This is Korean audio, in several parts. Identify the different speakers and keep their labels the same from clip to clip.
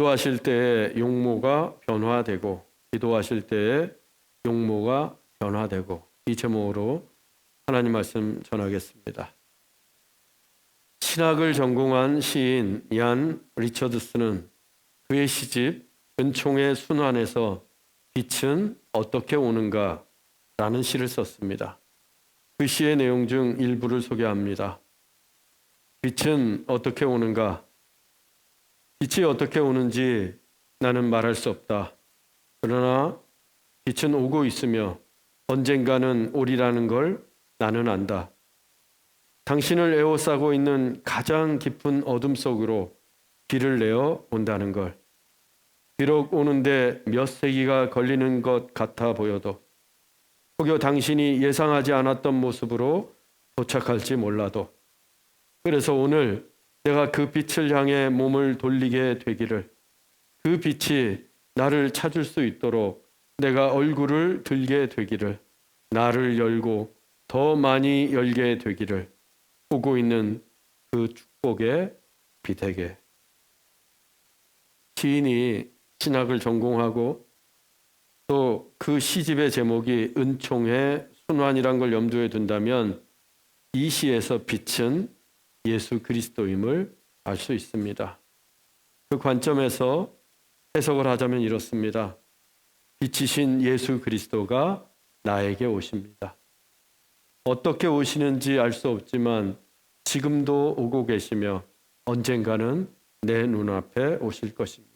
Speaker 1: 기도하실 때에 용모가 변화되고 기도하실 때에 용모가 변화되고 이 제목으로 하나님 말씀 전하겠습니다. 신학을 전공한 시인 얀 리처드스는 그의 시집 은총의 순환에서 빛은 어떻게 오는가 라는 시를 썼습니다. 그 시의 내용 중 일부를 소개합니다. 빛은 어떻게 오는가? 빛이 어떻게 오는지 나는 말할 수 없다. 그러나 빛은 오고 있으며 언젠가는 오리라는 걸 나는 안다. 당신을 에워싸고 있는 가장 깊은 어둠 속으로 길을 내어 온다는 걸. 비록 오는데 몇 세기가 걸리는 것 같아 보여도 혹여 당신이 예상하지 않았던 모습으로 도착할지 몰라도 그래서 오늘 내가 그 빛을 향해 몸을 돌리게 되기를 그 빛이 나를 찾을 수 있도록 내가 얼굴을 들게 되기를 나를 열고 더 많이 열게 되기를 오고 있는 그 축복의 빛에게. 시인이 신학을 전공하고 또 그 시집의 제목이 은총의 순환이란 걸 염두에 둔다면 이 시에서 빛은 예수 그리스도임을 알 수 있습니다. 그 관점에서 해석을 하자면 이렇습니다. 빛이신 예수 그리스도가 나에게 오십니다. 어떻게 오시는지 알 수 없지만 지금도 오고 계시며 언젠가는 내 눈앞에 오실 것입니다.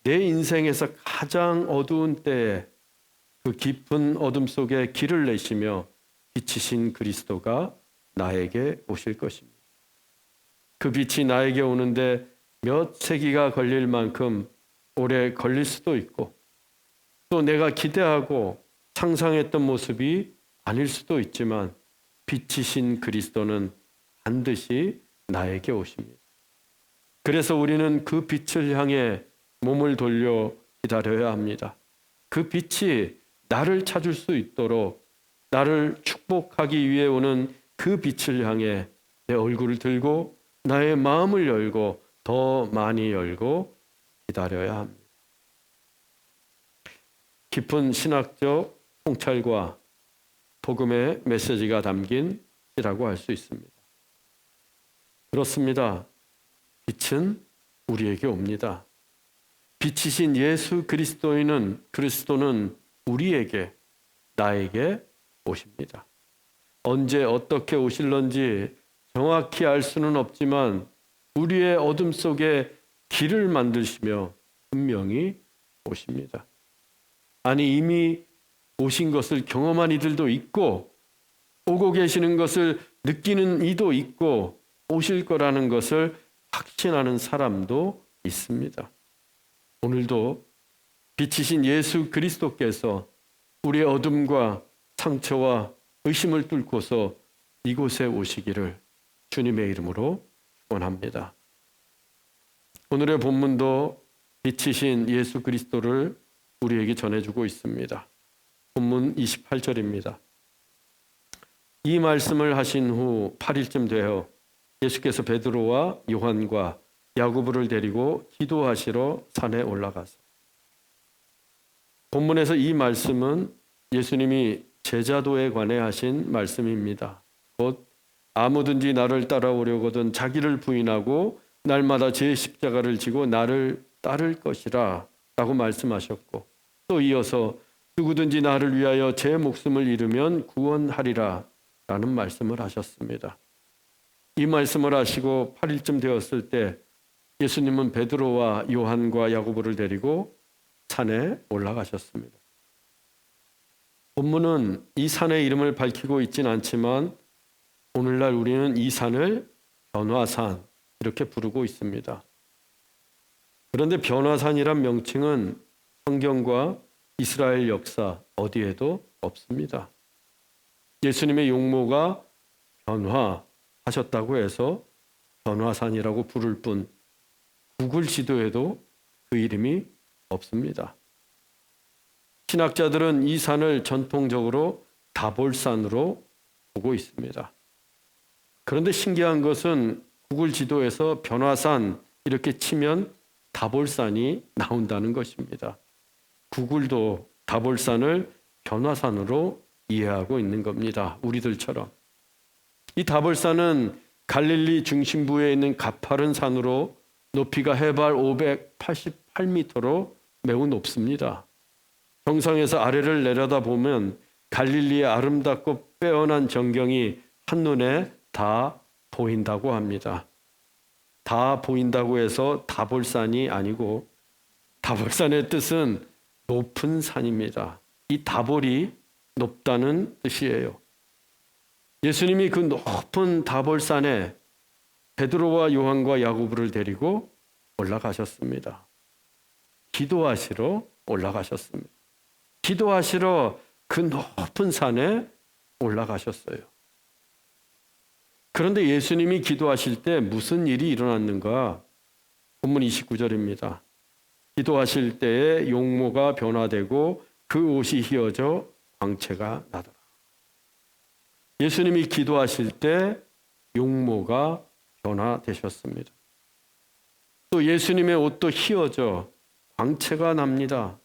Speaker 1: 내 인생에서 가장 어두운 때에 그 깊은 어둠 속에 길을 내시며 빛이신 그리스도가 나에게 오실 것입니다. 그 빛이 나에게 오는데 몇 세기가 걸릴 만큼 오래 걸릴 수도 있고 또 내가 기대하고 상상했던 모습이 아닐 수도 있지만 빛이신 그리스도는 반드시 나에게 오십니다. 그래서 우리는 그 빛을 향해 몸을 돌려 기다려야 합니다. 그 빛이 나를 찾을 수 있도록 나를 축복하기 위해 오는 그 빛을 향해 내 얼굴을 들고 나의 마음을 열고 더 많이 열고 기다려야 합니다. 깊은 신학적 통찰과 복음의 메시지가 담긴 시라고 할 수 있습니다. 그렇습니다. 빛은 우리에게 옵니다. 빛이신 예수 그리스도는 우리에게, 나에게 오십니다. 언제 어떻게 오실런지 정확히 알 수는 없지만 우리의 어둠 속에 길을 만드시며 분명히 오십니다. 아니 이미 오신 것을 경험한 이들도 있고 오고 계시는 것을 느끼는 이도 있고 오실 거라는 것을 확신하는 사람도 있습니다. 오늘도 빛이신 예수 그리스도께서 우리의 어둠과 상처와 의심을 뚫고서 이곳에 오시기를 주님의 이름으로 축원합니다. 오늘의 본문도 빛이신 예수 그리스도를 우리에게 전해주고 있습니다. 본문 28절입니다. 이 말씀을 하신 후 8일쯤 되어 예수께서 베드로와 요한과 야고보를 데리고 기도하시러 산에 올라가서 본문에서 이 말씀은 예수님이 제자도에 관해 하신 말씀입니다. 곧 아무든지 나를 따라오려거든 자기를 부인하고 날마다 제 십자가를 지고 나를 따를 것이라 라고 말씀하셨고 또 이어서 누구든지 나를 위하여 제 목숨을 잃으면 구원하리라 라는 말씀을 하셨습니다. 이 말씀을 하시고 8일쯤 되었을 때 예수님은 베드로와 요한과 야고보를 데리고 산에 올라가셨습니다. 본문은 이 산의 이름을 밝히고 있지는 않지만 오늘날 우리는 이 산을 변화산 이렇게 부르고 있습니다. 그런데 변화산이란 명칭은 성경과 이스라엘 역사 어디에도 없습니다. 예수님의 용모가 변화하셨다고 해서 변화산이라고 부를 뿐 구글 지도에도 그 이름이 없습니다. 신학자들은 이 산을 전통적으로 다볼산으로 보고 있습니다. 그런데 신기한 것은 구글 지도에서 변화산 이렇게 치면 다볼산이 나온다는 것입니다. 구글도 다볼산을 변화산으로 이해하고 있는 겁니다. 우리들처럼. 이 다볼산은 갈릴리 중심부에 있는 가파른 산으로 높이가 해발 588m로 매우 높습니다. 정상에서 아래를 내려다보면 갈릴리의 아름답고 빼어난 전경이 한눈에 다 보인다고 합니다. 다 보인다고 해서 다볼산이 아니고 다볼산의 뜻은 높은 산입니다. 이 다볼이 높다는 뜻이에요. 예수님이 그 높은 다볼산에 베드로와 요한과 야고보를 데리고 올라가셨습니다. 기도하시러 올라가셨습니다. 기도하시러 그 높은 산에 올라가셨어요. 그런데 예수님이 기도하실 때 무슨 일이 일어났는가? 본문 29절입니다. 기도하실 때에 용모가 변화되고 그 옷이 휘어져 광채가 나더라. 예수님이 기도하실 때 용모가 변화되셨습니다. 또 예수님의 옷도 휘어져 광채가 납니다.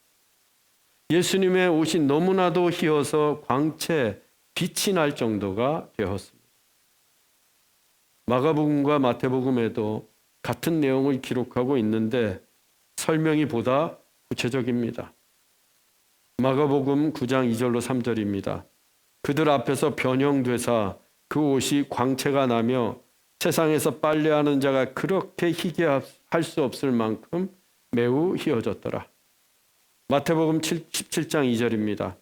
Speaker 1: 예수님의 옷이 너무나도 휘어서 광채, 빛이 날 정도가 되었습니다. 마가복음과 마태복음에도 같은 내용을 기록하고 있는데 설명이 보다 구체적입니다. 마가복음 9장 2절로 3절입니다. 그들 앞에서 변형되사 그 옷이 광채가 나며 세상에서 빨래하는 자가 그렇게 희게 할 수 없을 만큼 매우 휘어졌더라. 마태복음 17장 2절입니다.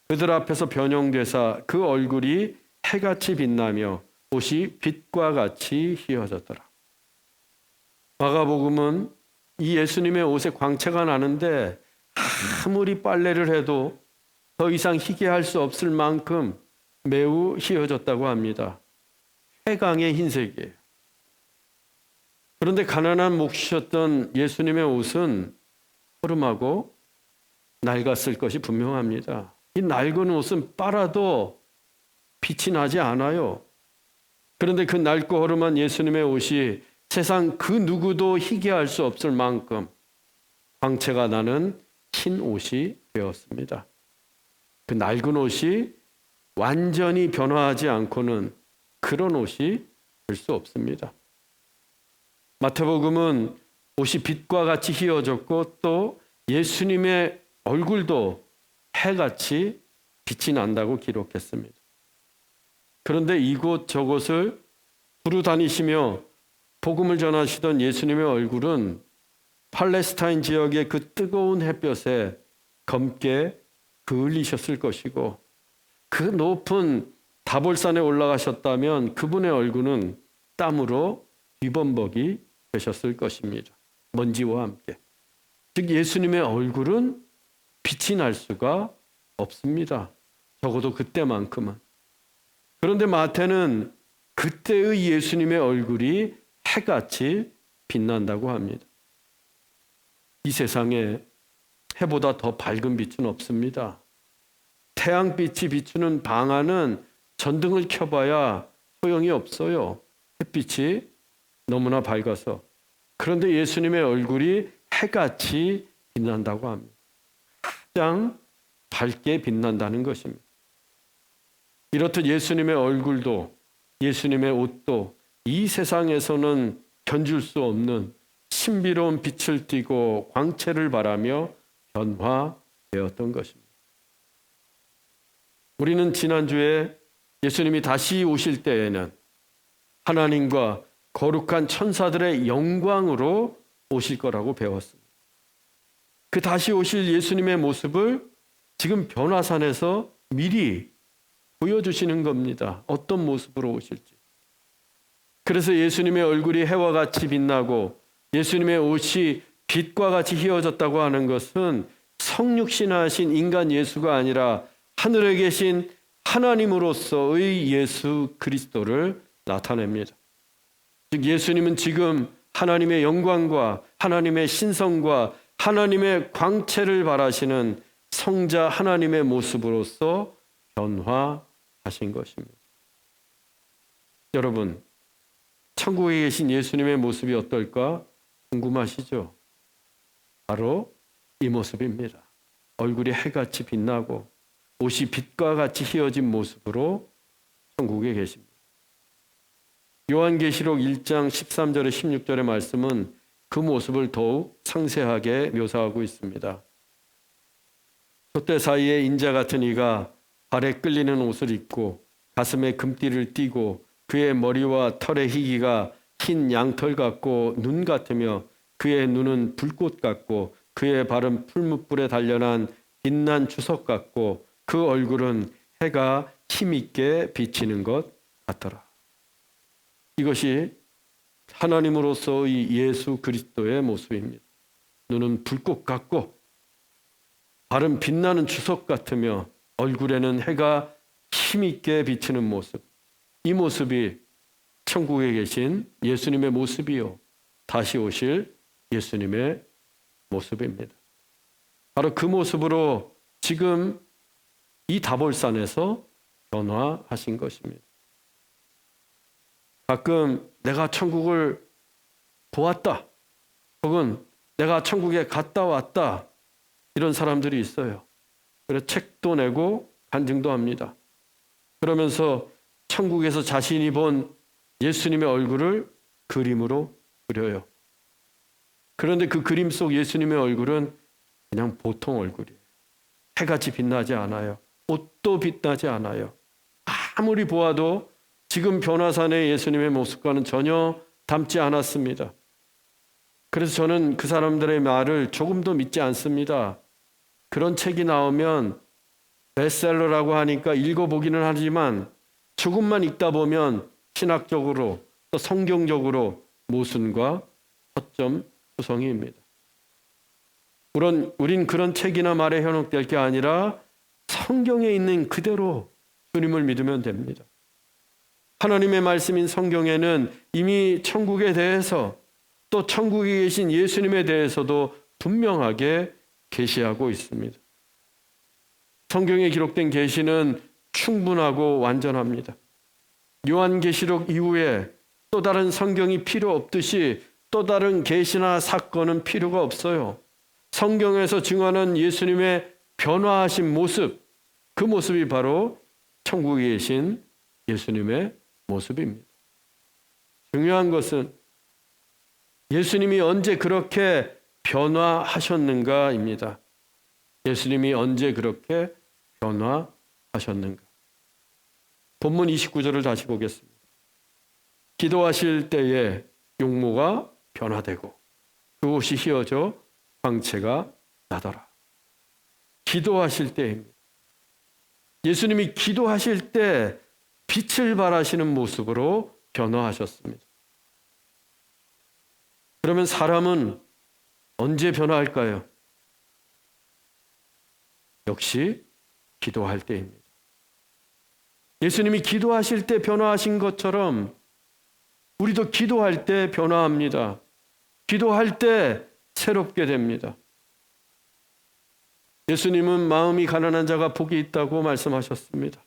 Speaker 1: 그들 앞에서 변형되사 그 얼굴이 해같이 빛나며 옷이 빛과 같이 휘어졌더라. 마가복음은 이 예수님의 옷에 광채가 나는데 아무리 빨래를 해도 더 이상 희게 할 수 없을 만큼 매우 휘어졌다고 합니다. 회강의 흰색이에요. 그런데 가난한 몫이셨던 예수님의 옷은 허름하고 낡았을 것이 분명합니다. 이 낡은 옷은 빨아도 빛이 나지 않아요. 그런데 그 낡고 허름한 예수님의 옷이 세상 그 누구도 희게 할 수 없을 만큼 광채가 나는 흰 옷이 되었습니다. 그 낡은 옷이 완전히 변화하지 않고는 그런 옷이 될 수 없습니다. 마태복음은 옷이 빛과 같이 휘어졌고 또 예수님의 얼굴도 해같이 빛이 난다고 기록했습니다. 그런데 이곳 저곳을 두루 다니시며 복음을 전하시던 예수님의 얼굴은 팔레스타인 지역의 그 뜨거운 햇볕에 검게 그을리셨을 것이고 그 높은 다볼산에 올라가셨다면 그분의 얼굴은 땀으로 뒤범벅이 되셨을 것입니다. 먼지와 함께. 즉 예수님의 얼굴은 빛이 날 수가 없습니다. 적어도 그때만큼은. 그런데 마태는 그때의 예수님의 얼굴이 해같이 빛난다고 합니다. 이 세상에 해보다 더 밝은 빛은 없습니다. 태양빛이 비추는 방 안은 전등을 켜봐야 소용이 없어요. 햇빛이 너무나 밝아서. 그런데 예수님의 얼굴이 해같이 빛난다고 합니다. 가장 밝게 빛난다는 것입니다. 이렇듯 예수님의 얼굴도 예수님의 옷도 이 세상에서는 견줄 수 없는 신비로운 빛을 띠고 광채를 발하며 변화되었던 것입니다. 우리는 지난주에 예수님이 다시 오실 때에는 하나님과 거룩한 천사들의 영광으로 오실 거라고 배웠습니다. 그 다시 오실 예수님의 모습을 지금 변화산에서 미리 보여주시는 겁니다. 어떤 모습으로 오실지. 그래서 예수님의 얼굴이 해와 같이 빛나고 예수님의 옷이 빛과 같이 휘어졌다고 하는 것은 성육신하신 인간 예수가 아니라 하늘에 계신 하나님으로서의 예수 그리스도를 나타냅니다. 즉 예수님은 지금 하나님의 영광과 하나님의 신성과 하나님의 광채를 발하시는 성자 하나님의 모습으로서 변화하신 것입니다. 여러분, 천국에 계신 예수님의 모습이 어떨까 궁금하시죠? 바로 이 모습입니다. 얼굴이 해같이 빛나고 옷이 빛과 같이 휘어진 모습으로 천국에 계십니다. 요한계시록 1장 13절에 16절의 말씀은 그 모습을 더욱 상세하게 묘사하고 있습니다. 촛대 사이에 인자 같은 이가 발에 끌리는 옷을 입고 가슴에 금띠를 띠고 그의 머리와 털의 희기가 흰 양털 같고 눈 같으며 그의 눈은 불꽃 같고 그의 발은 풀무불에 단련한 빛난 주석 같고 그 얼굴은 해가 힘있게 비치는 것 같더라. 이것이 하나님으로서의 예수 그리스도의 모습입니다. 눈은 불꽃 같고 발은 빛나는 주석 같으며 얼굴에는 해가 힘있게 비치는 모습. 이 모습이 천국에 계신 예수님의 모습이요 다시 오실 예수님의 모습입니다. 바로 그 모습으로 지금 이 다볼산에서 변화하신 것입니다. 가끔 내가 천국을 보았다 혹은 내가 천국에 갔다 왔다 이런 사람들이 있어요. 그래서 책도 내고 간증도 합니다. 그러면서 천국에서 자신이 본 예수님의 얼굴을 그림으로 그려요. 그런데 그 그림 속 예수님의 얼굴은 그냥 보통 얼굴이에요. 해같이 빛나지 않아요. 옷도 빛나지 않아요. 아무리 보아도 지금 변화산의 예수님의 모습과는 전혀 닮지 않았습니다. 그래서 저는 그 사람들의 말을 조금도 믿지 않습니다. 그런 책이 나오면 베스트셀러라고 하니까 읽어보기는 하지만 조금만 읽다 보면 신학적으로 또 성경적으로 모순과 허점 구성입니다. 우린 그런 책이나 말에 현혹될 게 아니라 성경에 있는 그대로 주님을 믿으면 됩니다. 하나님의 말씀인 성경에는 이미 천국에 대해서 또 천국에 계신 예수님에 대해서도 분명하게 계시하고 있습니다. 성경에 기록된 계시는 충분하고 완전합니다. 요한계시록 이후에 또 다른 성경이 필요 없듯이 또 다른 계시나 사건은 필요가 없어요. 성경에서 증언하는 예수님의 변화하신 모습, 그 모습이 바로 천국에 계신 예수님의 모습입니다. 중요한 것은 예수님이 언제 그렇게 변화하셨는가입니다. 예수님이 언제 그렇게 변화하셨는가. 본문 29절을 다시 보겠습니다. 기도하실 때에 용모가 변화되고 그 옷이 휘어져 광채가 나더라. 기도하실 때입니다. 예수님이 기도하실 때 빛을 발하시는 모습으로 변화하셨습니다. 그러면 사람은 언제 변화할까요? 역시 기도할 때입니다. 예수님이 기도하실 때 변화하신 것처럼 우리도 기도할 때 변화합니다. 기도할 때 새롭게 됩니다. 예수님은 마음이 가난한 자가 복이 있다고 말씀하셨습니다.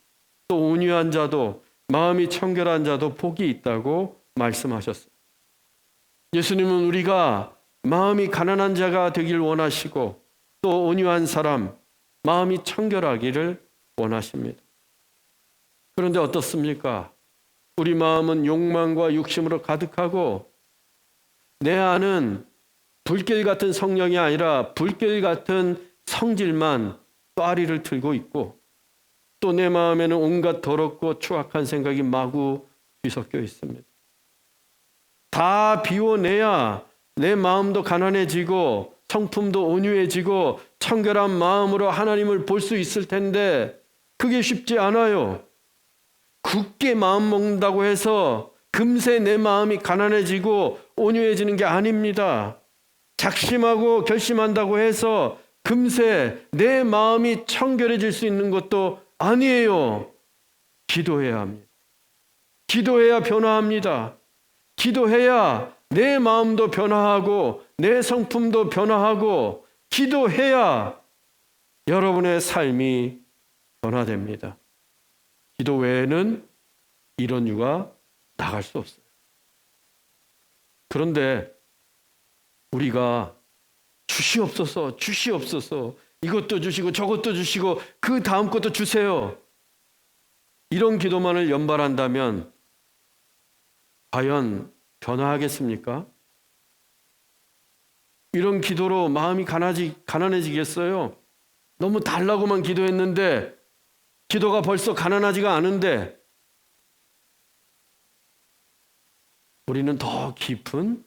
Speaker 1: 또 온유한 자도 마음이 청결한 자도 복이 있다고 말씀하셨습니다. 예수님은 우리가 마음이 가난한 자가 되길 원하시고 또 온유한 사람, 마음이 청결하기를 원하십니다. 그런데 어떻습니까? 우리 마음은 욕망과 욕심으로 가득하고 내 안은 불길 같은 성령이 아니라 불길 같은 성질만 꽈리를 틀고 있고 또 내 마음에는 온갖 더럽고 추악한 생각이 마구 뒤섞여 있습니다. 다 비워내야 내 마음도 가난해지고 성품도 온유해지고 청결한 마음으로 하나님을 볼 수 있을 텐데 그게 쉽지 않아요. 굳게 마음 먹는다고 해서 금세 내 마음이 가난해지고 온유해지는 게 아닙니다. 작심하고 결심한다고 해서 금세 내 마음이 청결해질 수 있는 것도 아니에요. 기도해야 합니다. 기도해야 변화합니다. 기도해야 내 마음도 변화하고 내 성품도 변화하고 기도해야 여러분의 삶이 변화됩니다. 기도 외에는 이런 이유가 나갈 수 없어요. 그런데 우리가 주시옵소서, 주시옵소서. 이것도 주시고 저것도 주시고 그 다음 것도 주세요. 이런 기도만을 연발한다면 과연 변화하겠습니까? 이런 기도로 마음이 가난해지겠어요? 너무 달라고만 기도했는데 기도가 벌써 가난하지가 않은데 우리는 더 깊은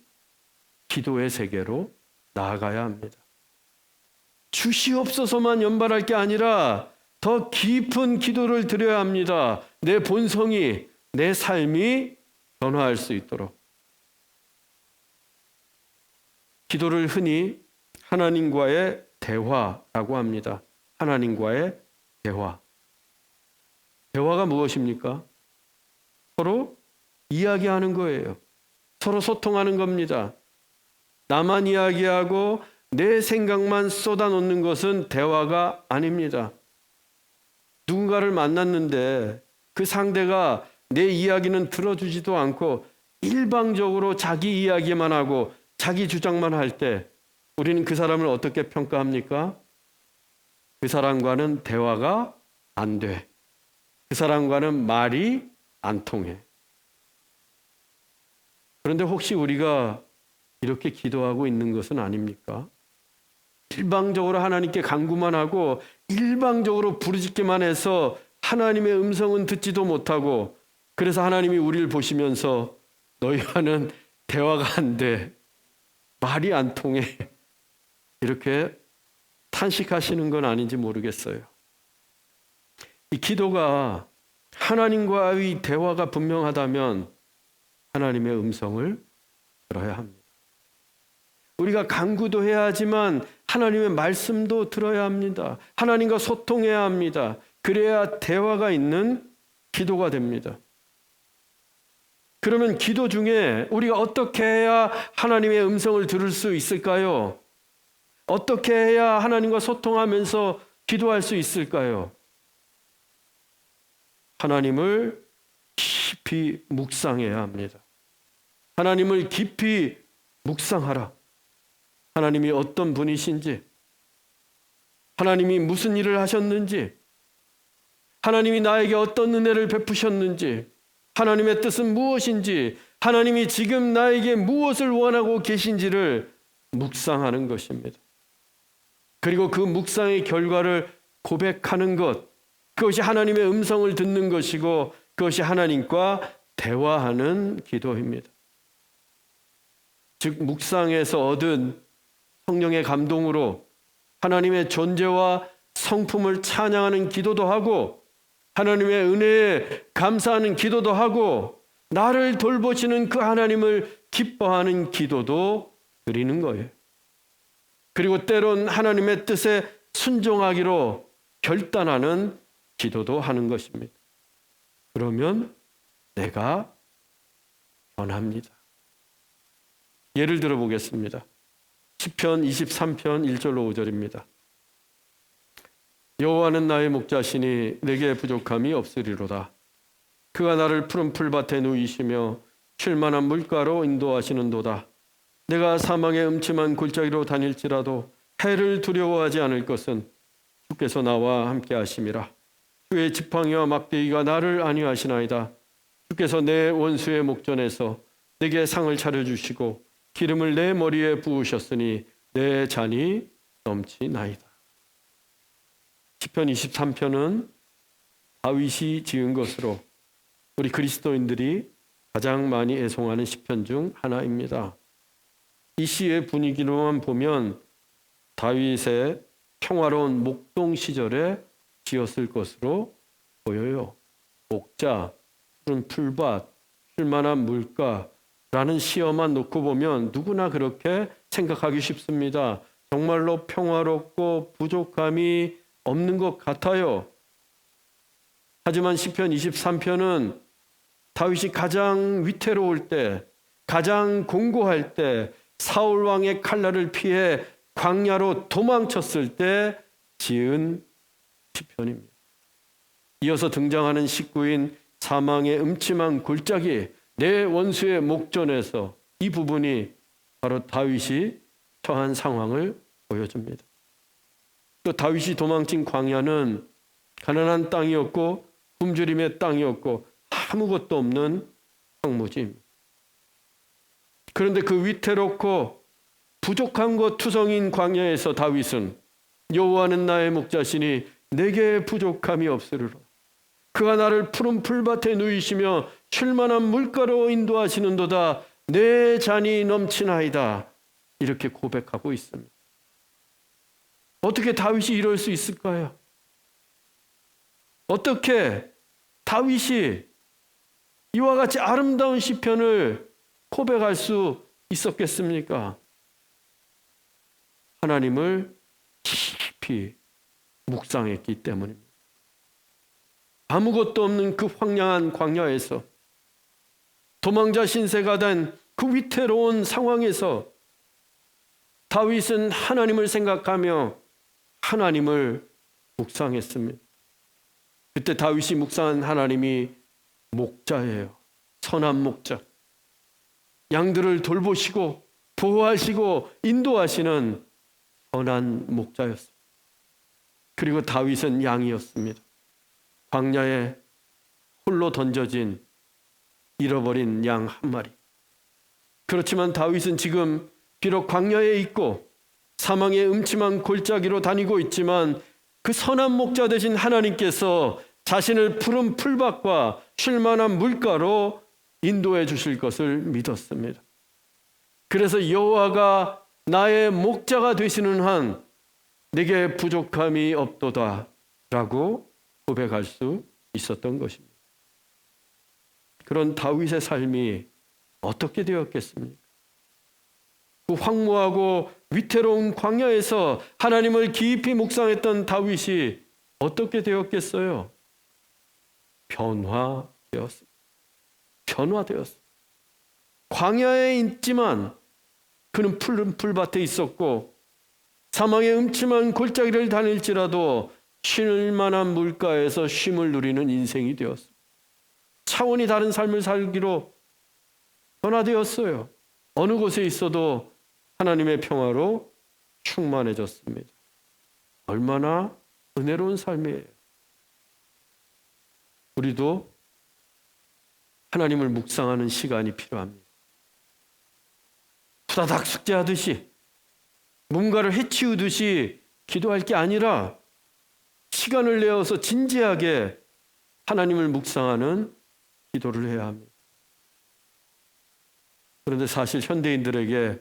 Speaker 1: 기도의 세계로 나아가야 합니다. 주시옵소서만 연발할 게 아니라 더 깊은 기도를 드려야 합니다. 내 본성이, 내 삶이 변화할 수 있도록. 기도를 흔히 하나님과의 대화라고 합니다. 하나님과의 대화. 대화가 무엇입니까? 서로 이야기하는 거예요. 서로 소통하는 겁니다. 나만 이야기하고 내 생각만 쏟아놓는 것은 대화가 아닙니다. 누군가를 만났는데 그 상대가 내 이야기는 들어주지도 않고 일방적으로 자기 이야기만 하고 자기 주장만 할 때 우리는 그 사람을 어떻게 평가합니까? 그 사람과는 대화가 안 돼. 그 사람과는 말이 안 통해. 그런데 혹시 우리가 이렇게 기도하고 있는 것은 아닙니까? 일방적으로 하나님께 간구만 하고 일방적으로 부르짖기만 해서 하나님의 음성은 듣지도 못하고 그래서 하나님이 우리를 보시면서 너희와는 대화가 안 돼. 말이 안 통해. 이렇게 탄식하시는 건 아닌지 모르겠어요. 이 기도가 하나님과의 대화가 분명하다면 하나님의 음성을 들어야 합니다. 우리가 간구도 해야 하지만 하나님의 말씀도 들어야 합니다. 하나님과 소통해야 합니다. 그래야 대화가 있는 기도가 됩니다. 그러면 기도 중에 우리가 어떻게 해야 하나님의 음성을 들을 수 있을까요? 어떻게 해야 하나님과 소통하면서 기도할 수 있을까요? 하나님을 깊이 묵상해야 합니다. 하나님을 깊이 묵상하라. 하나님이 어떤 분이신지, 하나님이 무슨 일을 하셨는지, 하나님이 나에게 어떤 은혜를 베푸셨는지, 하나님의 뜻은 무엇인지, 하나님이 지금 나에게 무엇을 원하고 계신지를 묵상하는 것입니다. 그리고 그 묵상의 결과를 고백하는 것, 그것이 하나님의 음성을 듣는 것이고 그것이 하나님과 대화하는 기도입니다. 즉 묵상에서 얻은 성령의 감동으로 하나님의 존재와 성품을 찬양하는 기도도 하고 하나님의 은혜에 감사하는 기도도 하고 나를 돌보시는 그 하나님을 기뻐하는 기도도 드리는 거예요. 그리고 때론 하나님의 뜻에 순종하기로 결단하는 기도도 하는 것입니다. 그러면 내가 변합니다. 예를 들어 보겠습니다. 시편 23편 1절로 5절입니다. 여호와는 나의 목자시니 내게 부족함이 없으리로다. 그가 나를 푸른 풀밭에 누이시며 쉴 만한 물가로 인도하시는도다. 내가 사망의 음침한 골짜기로 다닐지라도 해를 두려워하지 않을 것은 주께서 나와 함께 하심이라. 주의 지팡이와 막대기가 나를 안위하시나이다. 주께서 내 원수의 목전에서 내게 상을 차려주시고 기름을 내 머리에 부으셨으니 내 잔이 넘치나이다. 시편 23편은 다윗이 지은 것으로 우리 그리스도인들이 가장 많이 애송하는 시편 중 하나입니다. 이 시의 분위기로만 보면 다윗의 평화로운 목동 시절에 지었을 것으로 보여요. 목자, 푸른 풀밭, 쉴만한 물가라는 시어만 놓고 보면 누구나 그렇게 생각하기 쉽습니다. 정말로 평화롭고 부족함이 없는 것 같아요. 하지만 시편 23편은 다윗이 가장 위태로울 때, 가장 공고할 때, 사울 왕의 칼날을 피해 광야로 도망쳤을 때 지은 시편입니다. 이어서 등장하는 식구인 사망의 음침한 골짜기, 내 원수의 목전에서 이 부분이 바로 다윗이 처한 상황을 보여줍니다. 또 다윗이 도망친 광야는 가난한 땅이었고 굶주림의 땅이었고 아무것도 없는 황무지입니다. 그런데 그 위태롭고 부족한 것 투성인 광야에서 다윗은 여호와는 나의 목자시니 내게 부족함이 없으리라. 그가 나를 푸른 풀밭에 누이시며 쉴만한 물가로 인도하시는도다. 내 잔이 넘치나이다. 이렇게 고백하고 있습니다. 어떻게 다윗이 이럴 수 있을까요? 어떻게 다윗이 이와 같이 아름다운 시편을 고백할 수 있었겠습니까? 하나님을 깊이 묵상했기 때문입니다. 아무것도 없는 그 황량한 광야에서 도망자 신세가 된 그 위태로운 상황에서 다윗은 하나님을 생각하며 하나님을 묵상했습니다. 그때 다윗이 묵상한 하나님이 목자예요. 선한 목자. 양들을 돌보시고 보호하시고 인도하시는 선한 목자였습니다. 그리고 다윗은 양이었습니다. 광야에 홀로 던져진 잃어버린 양 한 마리. 그렇지만 다윗은 지금 비록 광야에 있고 사망의 음침한 골짜기로 다니고 있지만 그 선한 목자 되신 하나님께서 자신을 푸른 풀밭과 쉴만한 물가로 인도해 주실 것을 믿었습니다. 그래서 여호와가 나의 목자가 되시는 한 내게 부족함이 없도다 라고 고백할 수 있었던 것입니다. 그런 다윗의 삶이 어떻게 되었겠습니까? 그 황무하고 위태로운 광야에서 하나님을 깊이 묵상했던 다윗이 어떻게 되었겠어요? 변화되었습니다. 변화되었습니다. 광야에 있지만 그는 푸른 풀밭에 있었고 사망의 음침한 골짜기를 다닐지라도 쉴 만한 물가에서 쉼을 누리는 인생이 되었습니다. 차원이 다른 삶을 살기로 변화되었어요. 어느 곳에 있어도 하나님의 평화로 충만해졌습니다. 얼마나 은혜로운 삶이에요. 우리도 하나님을 묵상하는 시간이 필요합니다. 후다닥 숙제하듯이 뭔가를 해치우듯이 기도할 게 아니라 시간을 내어서 진지하게 하나님을 묵상하는 기도를 해야 합니다. 그런데 사실 현대인들에게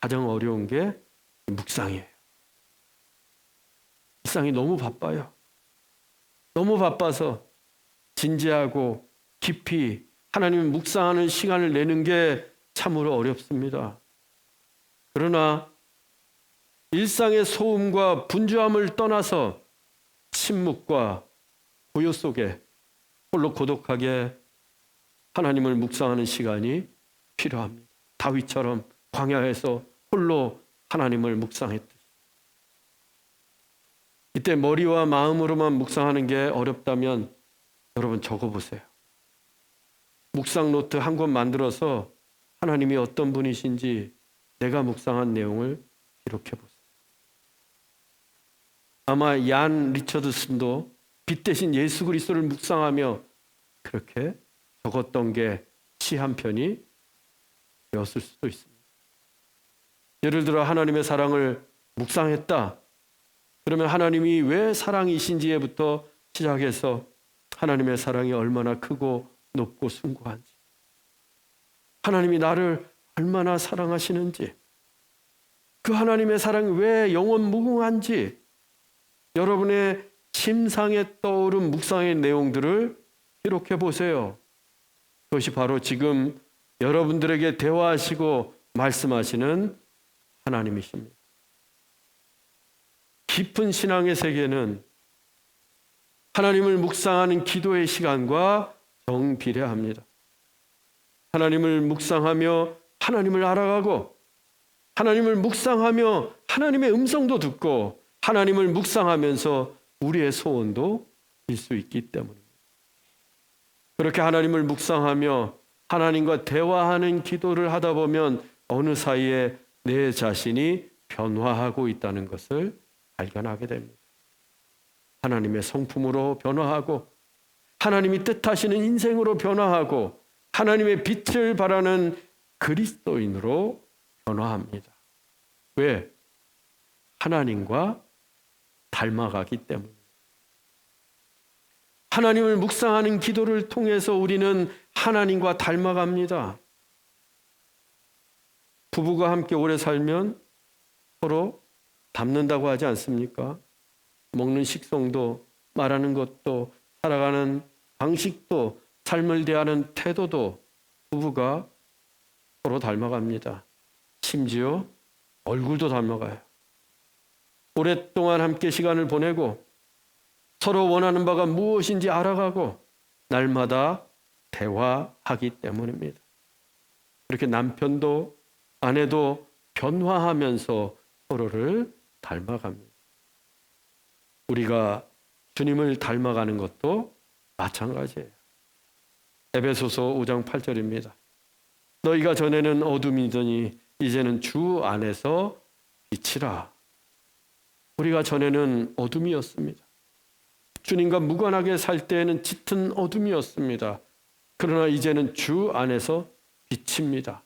Speaker 1: 가장 어려운 게 묵상이에요. 일상이 너무 바빠요. 너무 바빠서 진지하고 깊이 하나님을 묵상하는 시간을 내는 게 참으로 어렵습니다. 그러나 일상의 소음과 분주함을 떠나서 침묵과 고요 속에 홀로 고독하게 하나님을 묵상하는 시간이 필요합니다. 다윗처럼 광야에서 홀로 하나님을 묵상했듯이. 이때 머리와 마음으로만 묵상하는 게 어렵다면 여러분 적어보세요. 묵상 노트 한 권 만들어서 하나님이 어떤 분이신지 내가 묵상한 내용을 기록해보세요. 아마 얀 리처드슨도 빛 대신 예수 그리스도를 묵상하며 그렇게 적었던 게 시 한 편이 되었을 수도 있습니다. 예를 들어 하나님의 사랑을 묵상했다. 그러면 하나님이 왜 사랑이신지에부터 시작해서 하나님의 사랑이 얼마나 크고 높고 숭고한지, 하나님이 나를 얼마나 사랑하시는지, 그 하나님의 사랑이 왜 영원 무궁한지 여러분의 심상에 떠오른 묵상의 내용들을 기록해 보세요. 그것이 바로 지금 여러분들에게 대화하시고 말씀하시는 하나님이십니다. 깊은 신앙의 세계는 하나님을 묵상하는 기도의 시간과 정비례합니다. 하나님을 묵상하며 하나님을 알아가고, 하나님을 묵상하며 하나님의 음성도 듣고, 하나님을 묵상하면서 우리의 소원도 빌 수 있기 때문입니다. 그렇게 하나님을 묵상하며 하나님과 대화하는 기도를 하다 보면 어느 사이에 내 자신이 변화하고 있다는 것을 발견하게 됩니다. 하나님의 성품으로 변화하고 하나님이 뜻하시는 인생으로 변화하고 하나님의 빛을 발하는 그리스도인으로 변화합니다. 왜? 하나님과 닮아가기 때문입니다. 하나님을 묵상하는 기도를 통해서 우리는 하나님과 닮아갑니다. 부부가 함께 오래 살면 서로 닮는다고 하지 않습니까? 먹는 식성도, 말하는 것도, 살아가는 방식도, 삶을 대하는 태도도 부부가 서로 닮아갑니다. 심지어 얼굴도 닮아가요. 오랫동안 함께 시간을 보내고 서로 원하는 바가 무엇인지 알아가고 날마다 대화하기 때문입니다. 그렇게 남편도 아내도 변화하면서 서로를 닮아갑니다. 우리가 주님을 닮아가는 것도 마찬가지예요. 에베소서 5장 8절입니다. 너희가 전에는 어둠이더니 이제는 주 안에서 빛이라. 우리가 전에는 어둠이었습니다. 주님과 무관하게 살 때에는 짙은 어둠이었습니다. 그러나 이제는 주 안에서 빛입니다.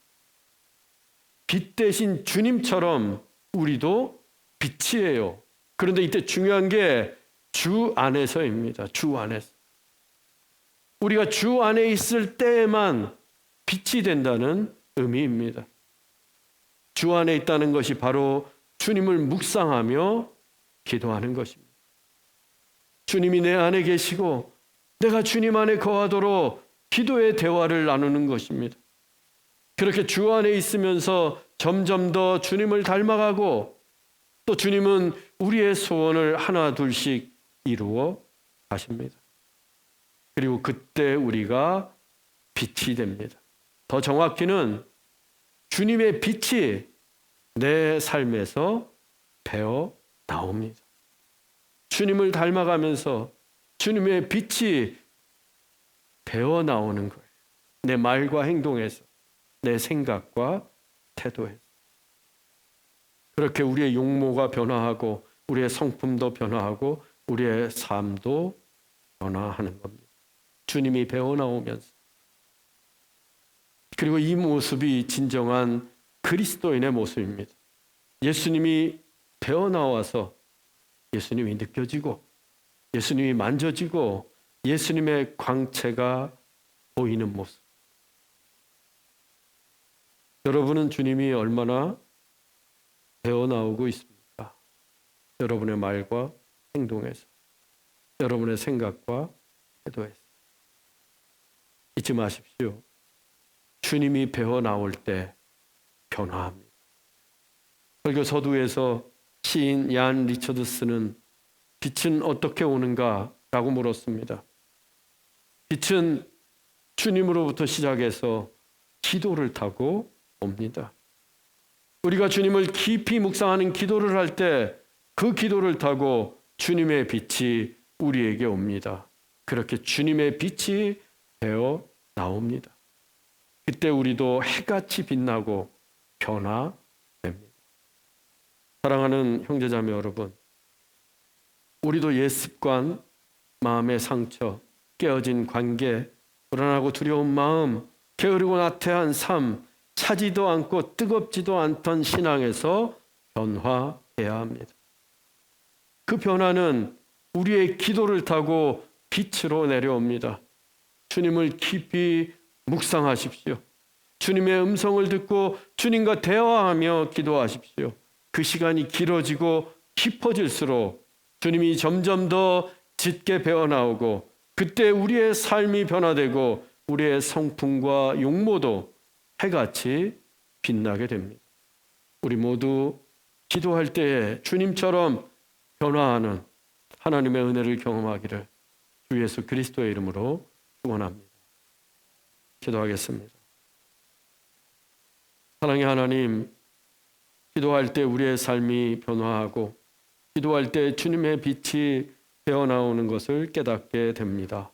Speaker 1: 빛 대신 주님처럼 우리도 빛이에요. 그런데 이때 중요한 게 주 안에서입니다. 주 안에서. 우리가 주 안에 있을 때에만 빛이 된다는 의미입니다. 주 안에 있다는 것이 바로 주님을 묵상하며 기도하는 것입니다. 주님이 내 안에 계시고 내가 주님 안에 거하도록 기도의 대화를 나누는 것입니다. 그렇게 주 안에 있으면서 점점 더 주님을 닮아가고 또 주님은 우리의 소원을 하나 둘씩 이루어 가십니다. 그리고 그때 우리가 빛이 됩니다. 더 정확히는 주님의 빛이 내 삶에서 배어 나옵니다. 주님을 닮아가면서 주님의 빛이 배어 나오는 거예요. 내 말과 행동에서, 내 생각과 태도에서. 그렇게 우리의 용모가 변화하고 우리의 성품도 변화하고 우리의 삶도 변화하는 겁니다. 주님이 배어 나오면서. 그리고 이 모습이 진정한 그리스도인의 모습입니다. 예수님이 배어 나와서 예수님이 느껴지고 예수님이 만져지고 예수님의 광채가 보이는 모습. 여러분은 주님이 얼마나 배어 나오고 있습니까? 여러분의 말과 행동에서, 여러분의 생각과 태도에서. 잊지 마십시오. 주님이 배어 나올 때 변화합니다. 설교 서두에서 시인 얀 리처드스는 빛은 어떻게 오는가라고 물었습니다. 빛은 주님으로부터 시작해서 기도를 타고 옵니다. 우리가 주님을 깊이 묵상하는 기도를 할 때 그 기도를 타고 주님의 빛이 우리에게 옵니다. 그렇게 주님의 빛이 되어 나옵니다. 그때 우리도 해같이 빛나고 변화됩니다. 사랑하는 형제자매 여러분, 우리도 옛 습관, 마음의 상처, 깨어진 관계, 불안하고 두려운 마음, 게으르고 나태한 삶, 차지도 않고 뜨겁지도 않던 신앙에서 변화해야 합니다. 그 변화는 우리의 기도를 타고 빛으로 내려옵니다. 주님을 깊이 묵상하십시오. 주님의 음성을 듣고 주님과 대화하며 기도하십시오. 그 시간이 길어지고 깊어질수록 주님이 점점 더 짙게 배어나오고 그때 우리의 삶이 변화되고 우리의 성품과 용모도 해같이 빛나게 됩니다. 우리 모두 기도할 때에 주님처럼 변화하는 하나님의 은혜를 경험하기를 주 예수 그리스도의 이름으로 축원합니다. 기도하겠습니다. 사랑의 하나님, 기도할 때 우리의 삶이 변화하고 기도할 때 주님의 빛이 배어나오는 것을 깨닫게 됩니다.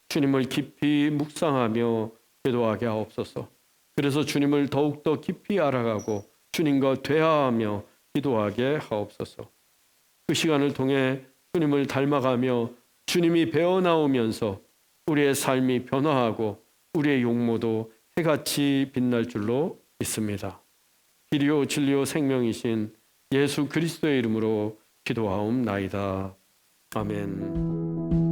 Speaker 1: 주님을 깊이 묵상하며 기도하게 하옵소서. 그래서 주님을 더욱더 깊이 알아가고 주님과 대화하며 기도하게 하옵소서. 그 시간을 통해 주님을 닮아가며 주님이 배어나오면서 우리의 삶이 변화하고 우리의 용모도 해같이 빛날 줄로 믿습니다. 길이요 진리요 생명이신 예수 그리스도의 이름으로 기도하옵나이다. 아멘.